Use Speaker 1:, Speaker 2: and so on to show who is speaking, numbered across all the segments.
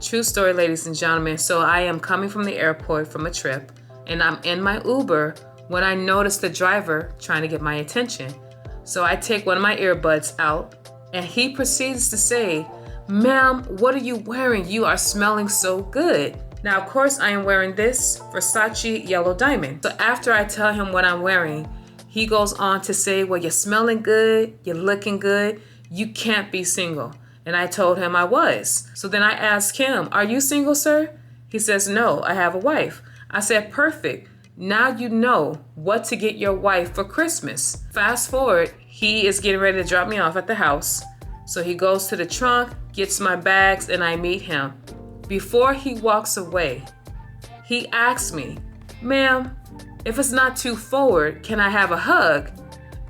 Speaker 1: True story, ladies and gentlemen. So I am coming from the airport from a trip, and I'm in my Uber when I notice the driver trying to get my attention. So I take one of my earbuds out, and he proceeds to say, "Ma'am, what are you wearing? You are smelling so good." Now, of course, I am wearing this Versace Yellow Diamond. So after I tell him what I'm wearing, he goes on to say, "Well, you're smelling good, you're looking good, you can't be single." And I told him I was. So then I asked him, "Are you single, sir?" He says, "No, I have a wife." I said, "Perfect. Now you know what to get your wife for Christmas." Fast forward, he is getting ready to drop me off at the house. So he goes to the trunk, gets my bags, and I meet him. Before he walks away, he asks me, "Ma'am, if it's not too forward, can I have a hug?"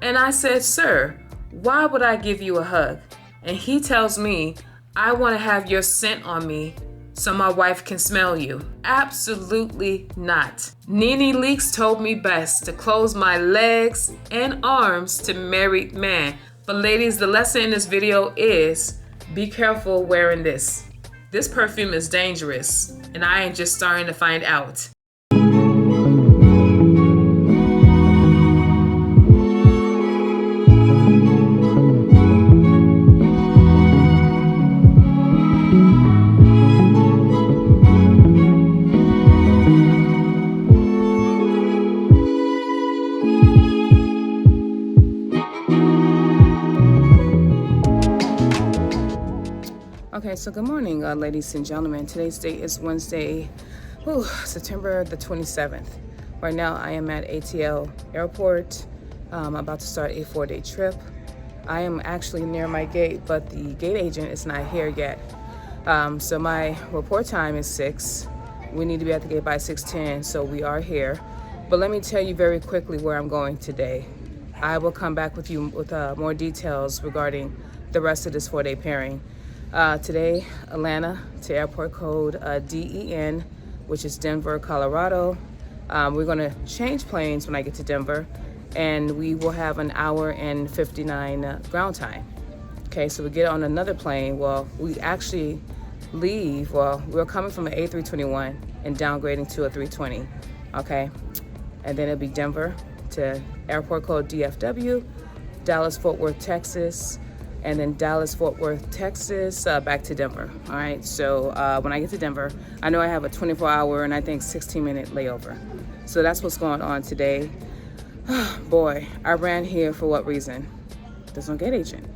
Speaker 1: And I said, "Sir, why would I give you a hug?" And he tells me, "I want to have your scent on me so my wife can smell you." Absolutely not. Nene Leakes told me best to close my legs and arms to married man. But ladies, the lesson in this video is be careful wearing this. This perfume is dangerous, and I am just starting to find out. Okay, so good morning, ladies and gentlemen. Today's date is Wednesday, September the 27th. Right now, I am at ATL Airport. I'm about to start a 4-day trip. I am actually near my gate, but the gate agent is not here yet. So my report time is 6. We need to be at the gate by 6:10, so we are here. But let me tell you very quickly where I'm going today. I will come back with you with more details regarding the rest of this 4-day pairing. Today, Atlanta to airport code DEN, which is Denver, Colorado. We're going to change planes when I get to Denver, and we will have an hour and 59 ground time. Okay, so we get on another plane. Well, we actually leave. Well, we're coming from an A321 and downgrading to a 320. Okay, and then it'll be Denver to airport code DFW, Dallas, Fort Worth, Texas, and then Dallas, Fort Worth, Texas, back to Denver. All right, so when I get to Denver, I know I have a 24-hour and I think 16-minute layover. So that's what's going on today. Boy, I ran here for what reason? There's no gate agent.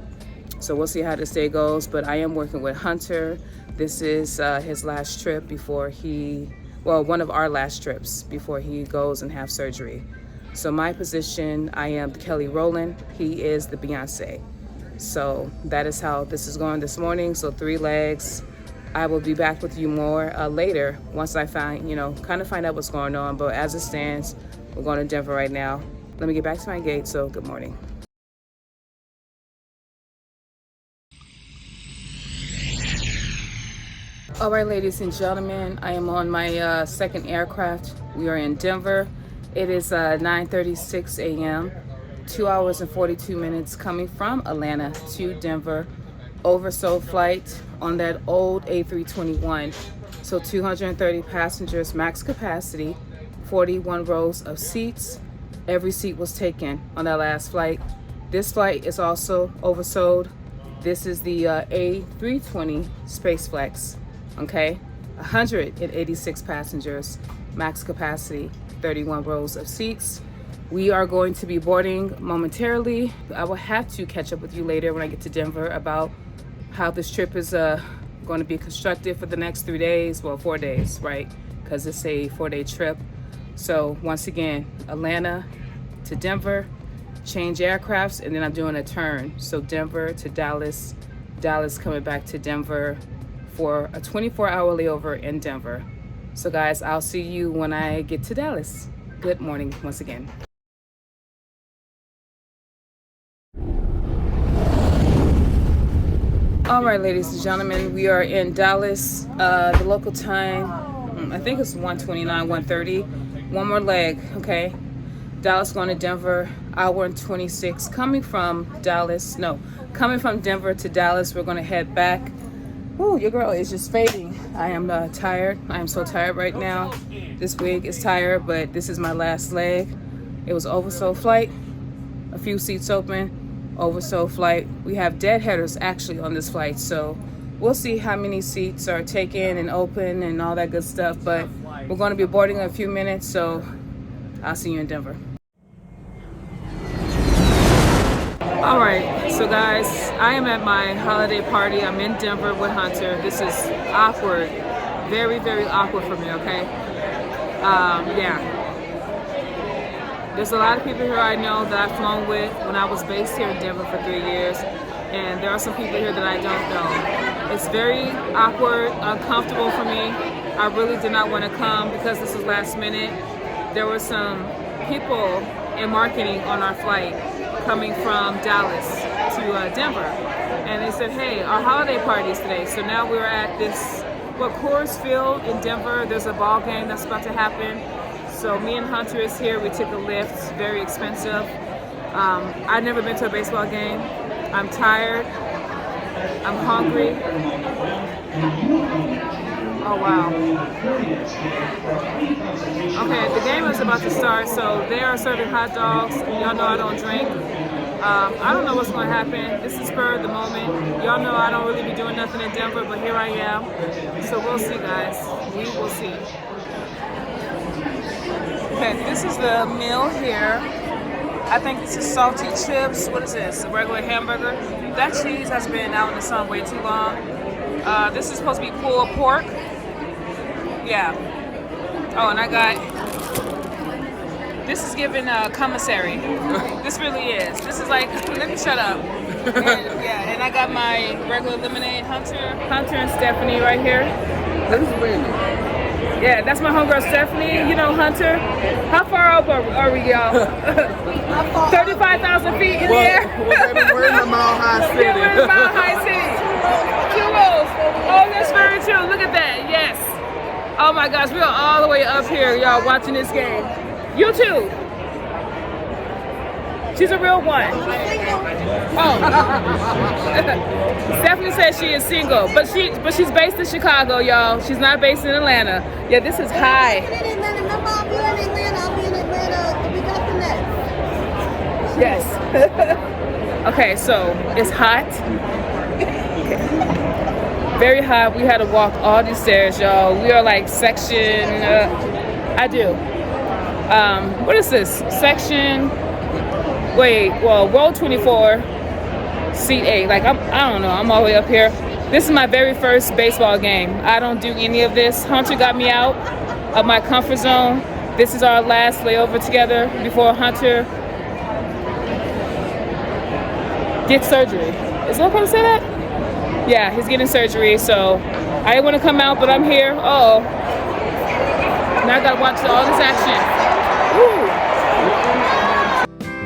Speaker 1: So we'll see how this day goes, but I am working with Hunter. This is his last trip before one of our last trips before he goes and have surgery. So my position, I am the Kelly Rowland. He is the Beyonce. So that is how this is going this morning. So 3 legs. I will be back with you more later once I find out what's going on. But as it stands, we're going to Denver right now. Let me get back to my gate. So good morning. All right, ladies and gentlemen, I am on my second aircraft. We are in Denver. It is 9:36 a.m. 2 hours and 42 minutes coming from Atlanta to Denver. Oversold flight on that old A321. So 230 passengers, max capacity, 41 rows of seats. Every seat was taken on that last flight. This flight is also oversold. This is the A320 SpaceFlex. Okay, 186 passengers, max capacity, 31 rows of seats. We are going to be boarding momentarily. I will have to catch up with you later when I get to Denver about how this trip is going to be constructed for the next 3 days, well, 4 days, right? Because it's a 4-day trip. So once again, Atlanta to Denver, change aircrafts, and then I'm doing a turn. So Denver to Dallas, Dallas coming back to Denver for a 24-hour layover in Denver. So guys, I'll see you when I get to Dallas. Good morning once again. All right, ladies and gentlemen, we are in Dallas. The local time, I think it's 1:29, 1:30. One more leg, okay? Dallas going to Denver, hour and 26. Coming from Denver to Dallas, we're going to head back Ooh, your girl is just fading. I am tired. I am so tired right now. This wig is tired, but this is my last leg. It was oversold flight, a few seats open, oversold flight. We have deadheaders actually on this flight, so we'll see how many seats are taken and open and all that good stuff, but we're going to be boarding in a few minutes, so I'll see you in Denver. All right, so guys, I am at my holiday party. I'm in Denver with Hunter. This is awkward, very, very awkward for me, okay? Yeah. There's a lot of people here I know that I've flown with when I was based here in Denver for 3 years, and there are some people here that I don't know. It's very awkward, uncomfortable for me. I really did not want to come because this was last minute. There were some people in marketing on our flight coming from Dallas to Denver, and they said, hey, our holiday party is today. So now we're at this, Coors Field in Denver. There's a ball game that's about to happen. So me and Hunter is here. We took a lift. It's very expensive. I've never been to a baseball game. I'm tired. I'm hungry. Oh, wow. Okay, the game is about to start, so they are serving hot dogs. Y'all know I don't drink. I don't know what's going to happen. This is spur of the moment. Y'all know I don't really be doing nothing in Denver, but here I am. So we'll see, guys. We will see. Okay, this is the meal here. I think this is salty chips. What is this? A regular hamburger. That cheese has been out in the sun way too long. This is supposed to be pulled pork. Yeah. Oh, and I got, this is given commissary. This really is. This is like, let me shut up. And I got my regular lemonade. Hunter and Stephanie right here. Yeah, that's my homegirl Stephanie. You know Hunter. How far up are we, y'all? 35,000 feet in the air.
Speaker 2: We're in the Mile High City.
Speaker 1: Yeah, we're in the Mile High City. 2 rows. Oh, that's very true. Look at that. Yes. Oh my gosh, we are all the way up here, y'all, watching this game. You too. She's a real one. Oh. Stephanie says she is single, but she's based in Chicago, y'all. She's not based in Atlanta. Yeah, this is high. Yes. Okay, so it's hot. Very hot. We had to walk all these stairs, y'all. We are like section, what is this? Section, row 24, seat 8. Like, I don't know, I'm all the way up here. This is my very first baseball game. I don't do any of this. Hunter got me out of my comfort zone. This is our last layover together before Hunter gets surgery. Is it okay to say that? Yeah, he's getting surgery, so I didn't want to come out, but I'm here. Oh, now I gotta watch all this action. Woo.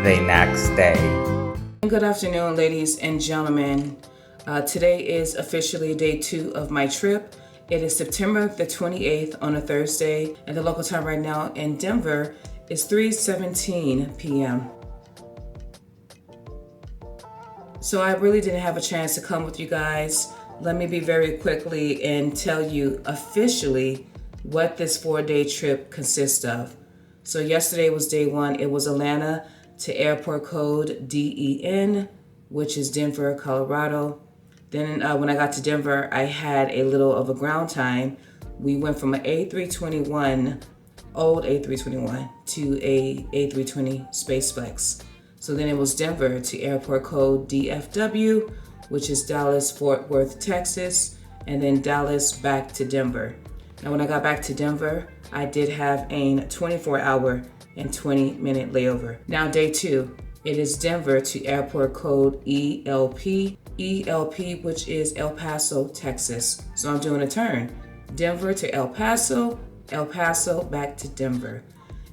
Speaker 3: The next day.
Speaker 1: Good afternoon, ladies and gentlemen. Today is officially day 2 of my trip. It is September the 28th on a Thursday, and the local time right now in Denver is 3:17 p.m. So I really didn't have a chance to come with you guys. Let me be very quickly and tell you officially what this 4-day trip consists of. So yesterday was day 1. It was Atlanta to airport code DEN, which is Denver, Colorado. Then when I got to Denver, I had a little of a ground time. We went from an A321, old A321, to a A320 SpaceFlex. So then it was Denver to airport code DFW, which is Dallas, Fort Worth, Texas, and then Dallas back to Denver. Now when I got back to Denver, I did have a 24-hour and 20-minute layover. Now day 2, it is Denver to airport code ELP, which is El Paso, Texas. So I'm doing a turn. Denver to El Paso back to Denver.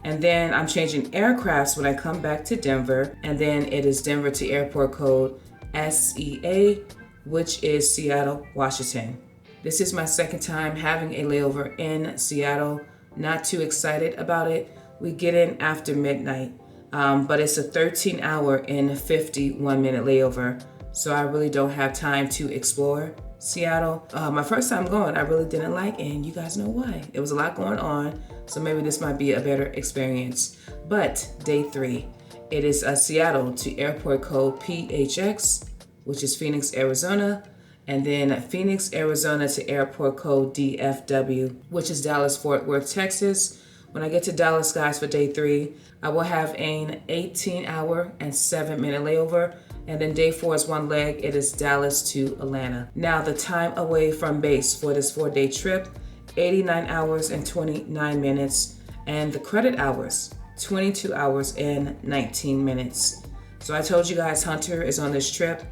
Speaker 1: And then I'm changing aircrafts when I come back to Denver. And then it is Denver to airport code SEA, which is Seattle, Washington. This is my second time having a layover in Seattle. Not too excited about it. We get in after midnight, but it's a 13-hour and 51-minute layover. So I really don't have time to explore. Seattle. My first time going, I really didn't like, and you guys know why. It was a lot going on, so maybe this might be a better experience. But day 3, it is Seattle to airport code PHX, which is Phoenix, Arizona, and then Phoenix, Arizona to airport code DFW, which is Dallas, Fort Worth, Texas. When I get to Dallas, guys, for day 3, I will have an 18-hour and 7-minute layover. And then day 4 is one leg. It is Dallas to Atlanta. Now the time away from base for this 4-day trip, 89 hours and 29 minutes. And the credit hours, 22 hours and 19 minutes. So I told you guys Hunter is on this trip.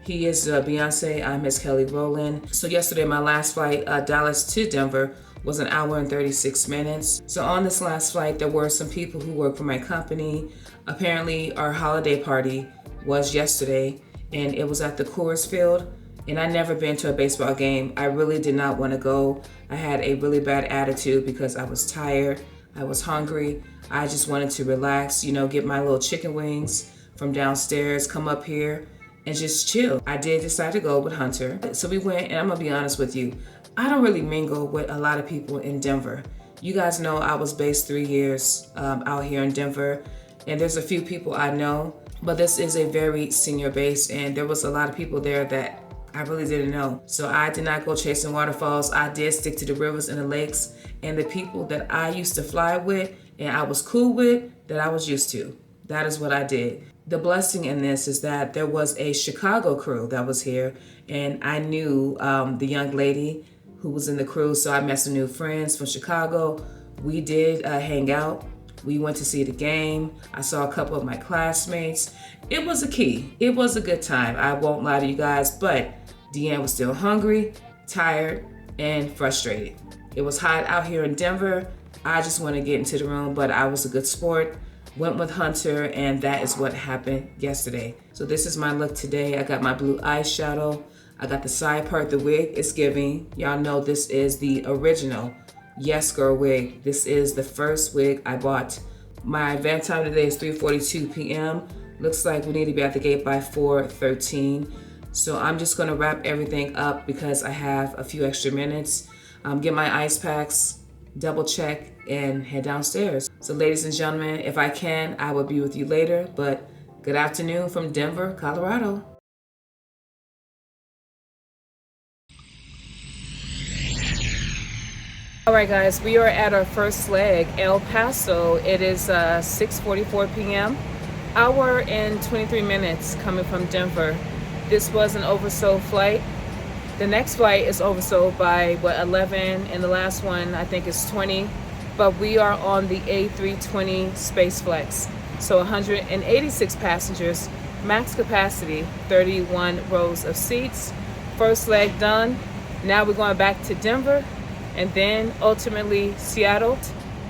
Speaker 1: He is Beyonce, I'm Miss Kelly Rowland. So yesterday, my last flight, Dallas to Denver, was an hour and 36 minutes. So on this last flight, there were some people who work for my company. Apparently, our holiday party was yesterday, and it was at the Coors Field. And I'd never been to a baseball game. I really did not want to go. I had a really bad attitude because I was tired. I was hungry. I just wanted to relax, you know, get my little chicken wings from downstairs, come up here, and just chill. I did decide to go with Hunter. So we went, and I'm gonna be honest with you, I don't really mingle with a lot of people in Denver. You guys know I was based 3 years out here in Denver, and there's a few people I know, but this is a very senior base, and there was a lot of people there that I really didn't know. So I did not go chasing waterfalls. I did stick to the rivers and the lakes and the people that I used to fly with and I was cool with, that I was used to. That is what I did. The blessing in this is that there was a Chicago crew that was here, and I knew the young lady who was in the crew, so I met some new friends from Chicago. We did hang out. We went to see the game. I saw a couple of my classmates. It was a key. It was a good time. I won't lie to you guys, but Deann was still hungry, tired, and frustrated. It was hot out here in Denver. I just wanted to get into the room, but I was a good sport. Went with Hunter, and that is what happened yesterday. So this is my look today. I got my blue eyeshadow. I got the side part, the wig is giving. Y'all know this is the original Yes Girl wig. This is the first wig I bought. My event time today is 3:42 p.m. Looks like we need to be at the gate by 4:13. So I'm just gonna wrap everything up because I have a few extra minutes. Get my ice packs, double check, and head downstairs. So ladies and gentlemen, if I can, I will be with you later, but good afternoon from Denver, Colorado. All right, guys, we are at our first leg, El Paso. It is 6:44 p.m. Hour and 23 minutes coming from Denver. This was an oversold flight. The next flight is oversold by 11, and the last one I think is 20. But we are on the A320 SpaceFlex. So 186 passengers, max capacity, 31 rows of seats. First leg done. Now we're going back to Denver, and then ultimately Seattle.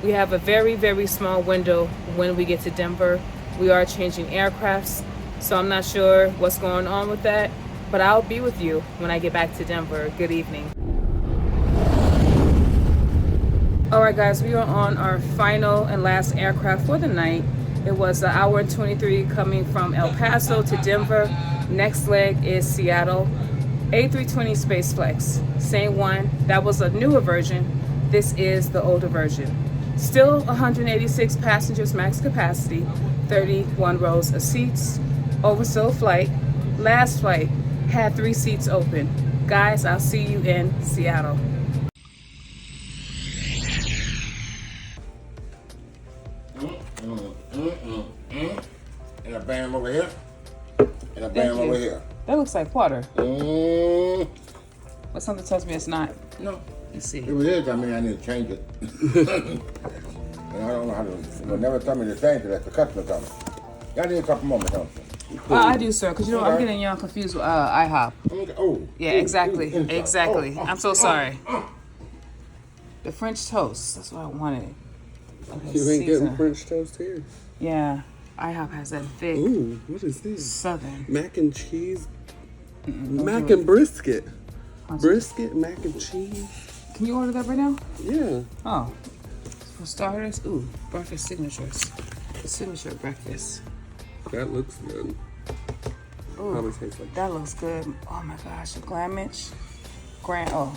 Speaker 1: We have a very, very small window when we get to Denver. We are changing aircrafts, so I'm not sure what's going on with that, but I'll be with you when I get back to Denver. Good evening. All right, guys, we are on our final and last aircraft for the night. It was an hour and 23 coming from El Paso to Denver. Next leg is Seattle. A320 SpaceFlex, same one. That was a newer version. This is the older version. Still 186 passengers max capacity, 31 rows of seats. Oversold flight. Last flight had 3 seats open. Guys, I'll see you in Seattle.
Speaker 2: And a bam over here. And a bam over here.
Speaker 1: That looks like water. But something tells me it's not.
Speaker 2: No.
Speaker 1: Let's see.
Speaker 2: If it is, I mean, I need to change it. And I don't know how to. They'll never tell me to change it. That's the customer coming. Y'all need a couple moments, don't you?
Speaker 1: I do, sir, because you know I'm getting y'all confused with IHOP.
Speaker 2: Okay. Oh.
Speaker 1: Yeah, exactly. Exactly.
Speaker 2: Oh,
Speaker 1: I'm so sorry. The French toast. That's what I wanted. Okay,
Speaker 3: You ain't getting French toast here.
Speaker 1: Yeah. IHOP has that thick
Speaker 3: Ooh, what is this?
Speaker 1: southern.
Speaker 3: Mac and cheese. Mac and brisket. Brisket, mac and cheese.
Speaker 1: Can you order that right now?
Speaker 3: Yeah.
Speaker 1: Oh. For starters, ooh, breakfast signatures. Signature breakfast.
Speaker 3: That looks good.
Speaker 1: Ooh,
Speaker 3: Probably tastes like
Speaker 1: that looks good. Oh my gosh, a glamage. Grand. Oh,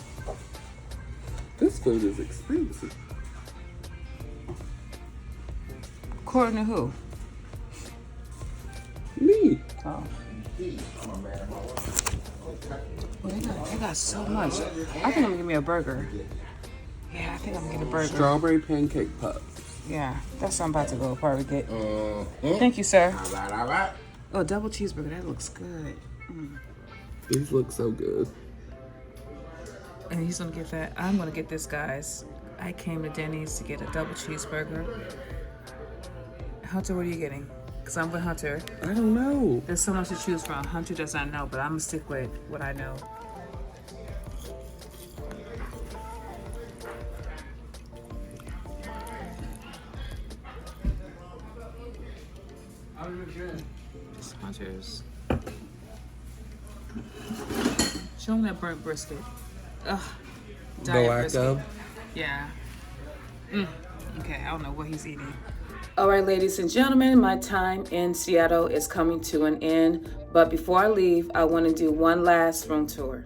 Speaker 3: This food is expensive.
Speaker 1: according to who?
Speaker 3: Me.
Speaker 1: Oh. Well, they got so much. I think I'm gonna give me a burger. Yeah, I think I'm gonna get a burger.
Speaker 3: Strawberry pancake puffs.
Speaker 1: Yeah, that's what I'm about to go probably get. Thank you, sir.
Speaker 2: All right.
Speaker 1: Oh, double cheeseburger. That looks good.
Speaker 3: These look so good.
Speaker 1: And he's gonna get that. I'm gonna get this, guys. I came to Denny's to get a double cheeseburger. Hunter, what are you getting? Because I'm with Hunter.
Speaker 3: I don't know.
Speaker 1: There's so much to choose from. Hunter does not know, but I'm gonna stick with what I know. Hunter's. Show him that burnt brisket. Ugh. Diet brisket.
Speaker 3: Of.
Speaker 1: Yeah. Okay, I don't know what he's eating. All right, ladies and gentlemen, my time in Seattle is coming to an end. But before I leave, I want to do one last room tour.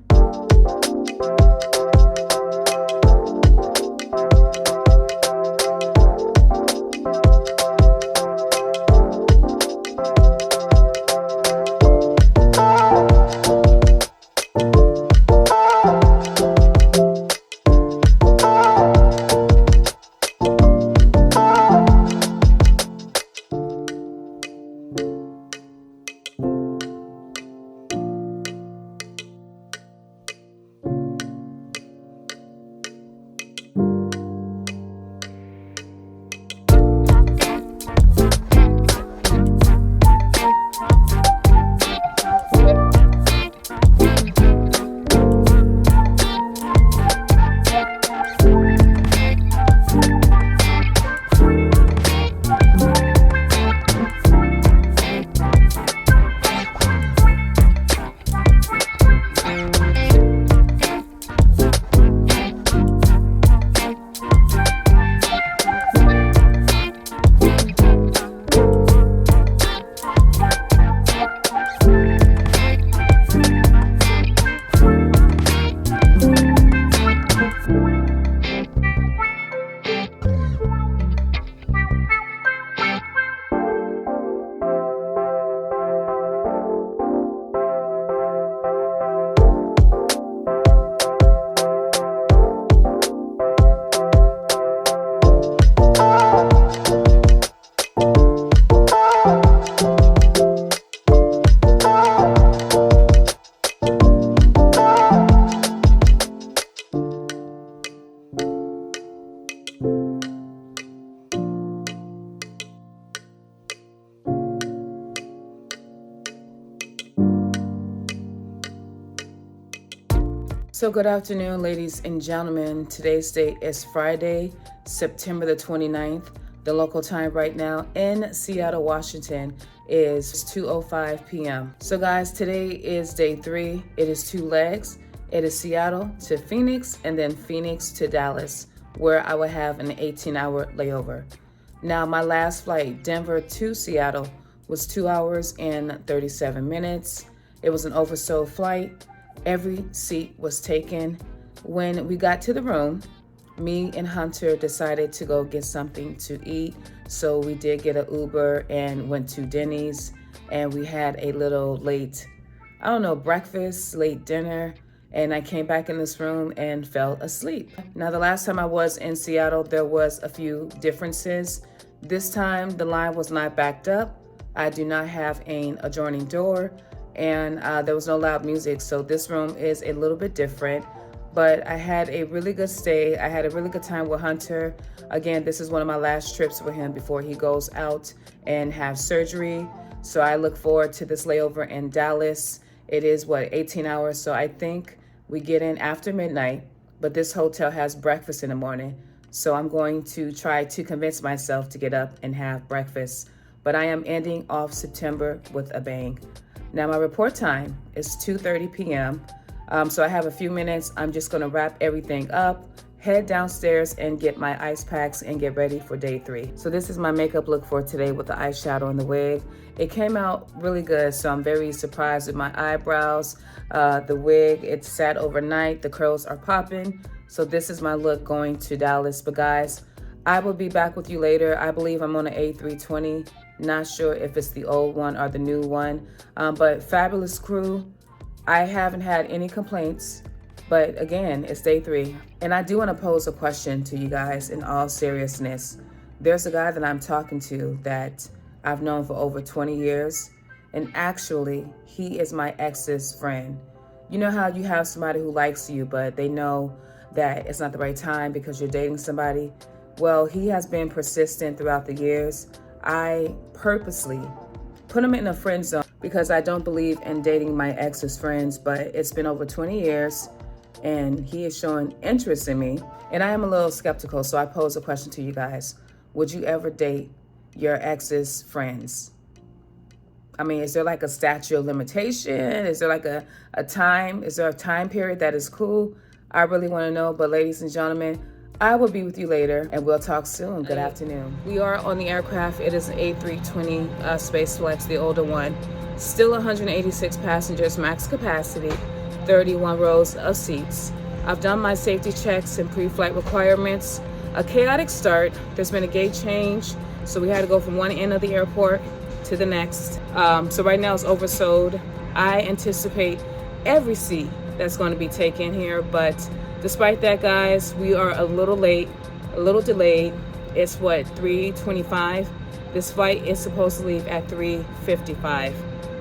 Speaker 1: So good afternoon, ladies and gentlemen. Today's date is Friday, September the 29th. The local time right now in Seattle, Washington is 2:05 p.m. So guys, today is day 3. It is 2 legs. It is Seattle to Phoenix and then Phoenix to Dallas, where I will have an 18-hour layover. Now, my last flight, Denver to Seattle, was 2 hours and 37 minutes. It was an oversold flight. Every seat was taken. When we got to the room, me and Hunter decided to go get something to eat. So we did get an Uber and went to Denny's, and we had a little late, breakfast, late dinner. And I came back in this room and fell asleep. Now, the last time I was in Seattle, there was a few differences. This time, the line was not backed up. I do not have an adjoining door, and there was no loud music. So this room is a little bit different, but I had a really good stay. I had a really good time with Hunter. Again, this is one of my last trips with him before he goes out and have surgery. So I look forward to this layover in Dallas. It is 18 hours. So I think we get in after midnight, but this hotel has breakfast in the morning. So I'm going to try to convince myself to get up and have breakfast. But I am ending off September with a bang. Now, my report time is 2:30 p.m. So I have a few minutes. I'm just going to wrap everything up head downstairs and get my ice packs and get ready for day 3. So this is my makeup look for today with the eyeshadow and the wig. It came out really good, so I'm very surprised with my eyebrows. The wig, it sat overnight, the curls are popping. So this is my look going to Dallas. But guys, I will be back with you later. I believe I'm on an A320. Not sure if it's the old one or the new one. But fabulous crew. I haven't had any complaints. But again, it's day 3. And I do want to pose a question to you guys in all seriousness. There's a guy that I'm talking to that I've known for over 20 years. And actually, he is my ex's friend. You know how you have somebody who likes you, but they know that it's not the right time because you're dating somebody? Well, he has been persistent throughout the years. I purposely put him in a friend zone because I don't believe in dating my ex's friends, but it's been over 20 years. And he is showing interest in me. And I am a little skeptical, so I pose a question to you guys. Would you ever date your ex's friends? I mean, is there like a statute of limitation? Is there like a time? Is there a time period that is cool? I really want to know. But ladies and gentlemen, I will be with you later and we'll talk soon. Good afternoon. We are on the aircraft. It is an A320 Space Flex, the older one. Still 186 passengers, max capacity. 31 rows of seats. I've done my safety checks and pre-flight requirements. A chaotic start. There's been a gate change, so we had to go from one end of the airport to the next. So right now it's oversold. I anticipate every seat that's going to be taken here, but despite that, guys, we are a little late, a little delayed. It's what, 3:25? This flight is supposed to leave at 3:55.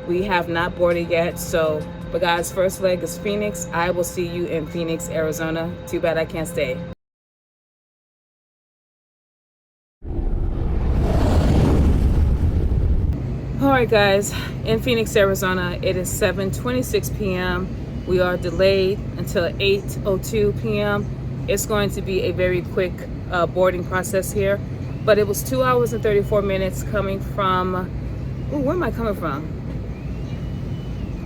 Speaker 1: We have not boarded yet, so. But guys, first leg is Phoenix. I will see you in Phoenix, Arizona. Too bad I can't stay. All right, guys, in Phoenix, Arizona, it is 7:26 p.m. We are delayed until 8:02 p.m. It's going to be a very quick boarding process here. But it was 2 hours and 34 minutes coming from, where am I coming from?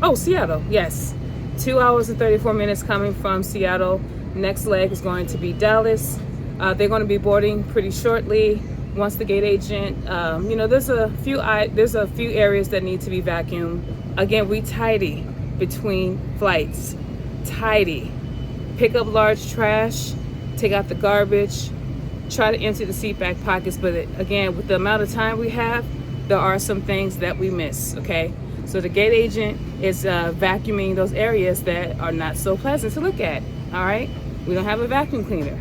Speaker 1: Oh, Seattle, yes. 2 hours and 34 minutes coming from Seattle. Next leg is going to be Dallas. They're going to be boarding pretty shortly. Once the gate agent, there's a few areas that need to be vacuumed. Again, we tidy between flights. Tidy. Pick up large trash, take out the garbage, try to empty the seat back pockets. But again, with the amount of time we have, there are some things that we miss, okay? So the gate agent is vacuuming those areas that are not so pleasant to look at, all right? We don't have a vacuum cleaner.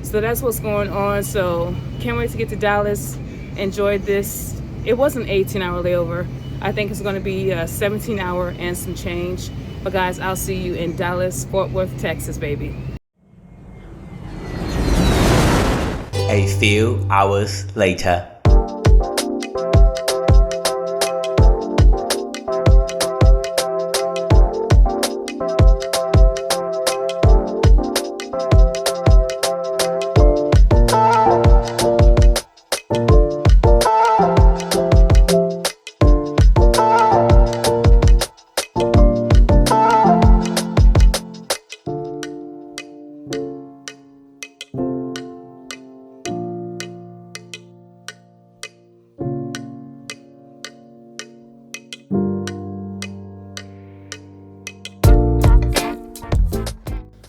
Speaker 1: So that's what's going on. So can't wait to get to Dallas. Enjoyed this. It was an 18-hour layover. I think it's gonna be a 17-hour and some change. But guys, I'll see you in Dallas, Fort Worth, Texas, baby.
Speaker 4: A few hours later.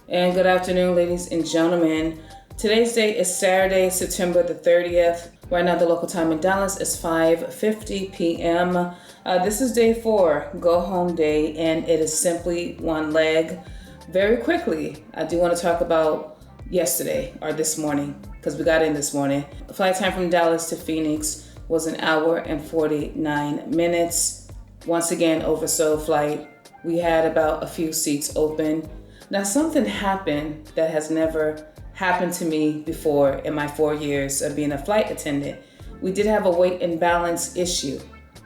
Speaker 1: And good afternoon, ladies and gentlemen. Today's date is Saturday, September the 30th. Right now, the local time in Dallas is 5:50 p.m. This is day 4, go home day, and it is simply one leg. Very quickly, I do want to talk about yesterday or this morning, because we got in this morning. The flight time from Dallas to Phoenix was 1 hour and 49 minutes. Once again, oversold flight. We had about a few seats open. Now, something happened that has never happened to me before in my 4 years of being a flight attendant. We did have a weight imbalance issue.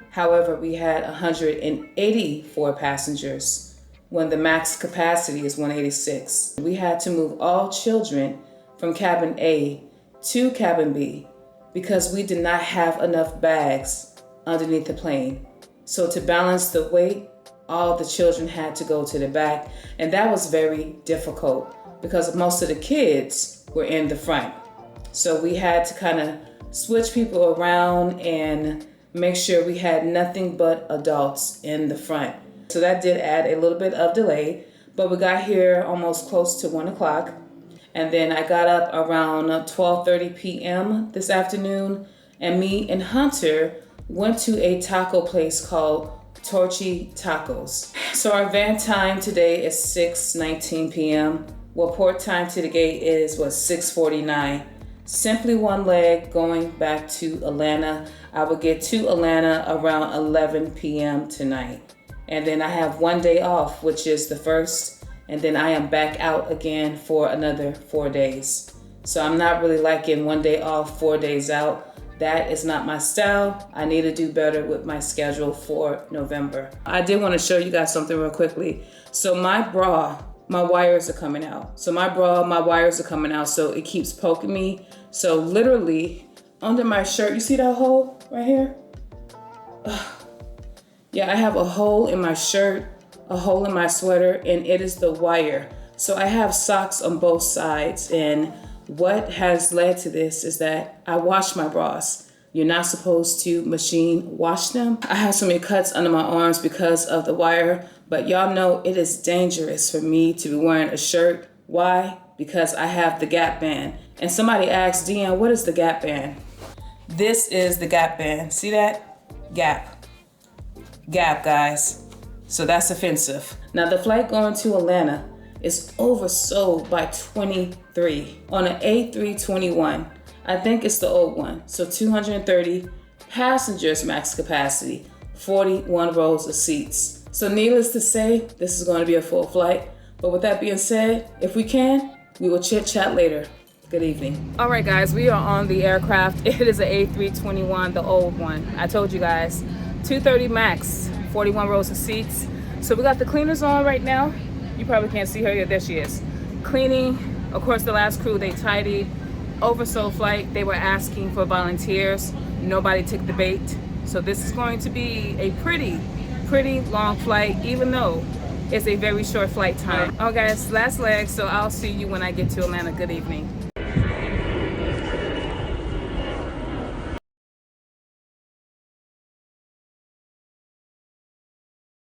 Speaker 1: However, we had 184 passengers when the max capacity is 186. We had to move all children from cabin A to cabin B because we did not have enough bags underneath the plane. So to balance the weight, all the children had to go to the back, and that was very difficult because most of the kids were in the front. So we had to kind of switch people around and make sure we had nothing but adults in the front. So that did add a little bit of delay, but we got here almost close to 1 o'clock. And then I got up around 12:30 p.m. this afternoon, and me and Hunter went to a taco place called Torchy Tacos. So our van time today is 6:19 p.m. Well, port time to the gate is 6:49. Simply one leg going back to Atlanta. I will get to Atlanta around 11 p.m. tonight. And then I have 1 day off, which is the 1st, and then I am back out again for another 4 days. So I'm not really liking 1 day off, 4 days out. That is not my style. I need to do better with my schedule for November. I did want to show you guys something real quickly. So my bra, my wires are coming out. So my bra, my wires are coming out, so it keeps poking me. So literally under my shirt, you see that hole right here? Yeah, I have a hole in my shirt, a hole in my sweater, and it is the wire. So I have socks on both sides, and what has led to this is that I wash my bras. You're not supposed to machine wash them. I have so many cuts under my arms because of the wire, but y'all know it is dangerous for me to be wearing a shirt. Why? Because I have the Gap band. And somebody asked, Deann, what is the Gap band? This is the Gap band. See that? Gap. Gap, guys. So that's offensive. Now the flight going to Atlanta is oversold by 23 on an A321. I think it's the old one. So 230 passengers max capacity, 41 rows of seats. So needless to say, this is going to be a full flight. But with that being said, if we can, we will chit chat later. Good evening. All right, guys, we are on the aircraft. It is an A321, the old one. I told you guys, 230 max, 41 rows of seats. So we got the cleaners on right now. You probably can't see her yet. There she is. Cleaning. Of course, the last crew, they tidied. Oversold flight. They were asking for volunteers. Nobody took the bait. So this is going to be a pretty long flight, even though it's a very short flight time. Okay, guys, last leg. So I'll see you when I get to Atlanta. Good evening.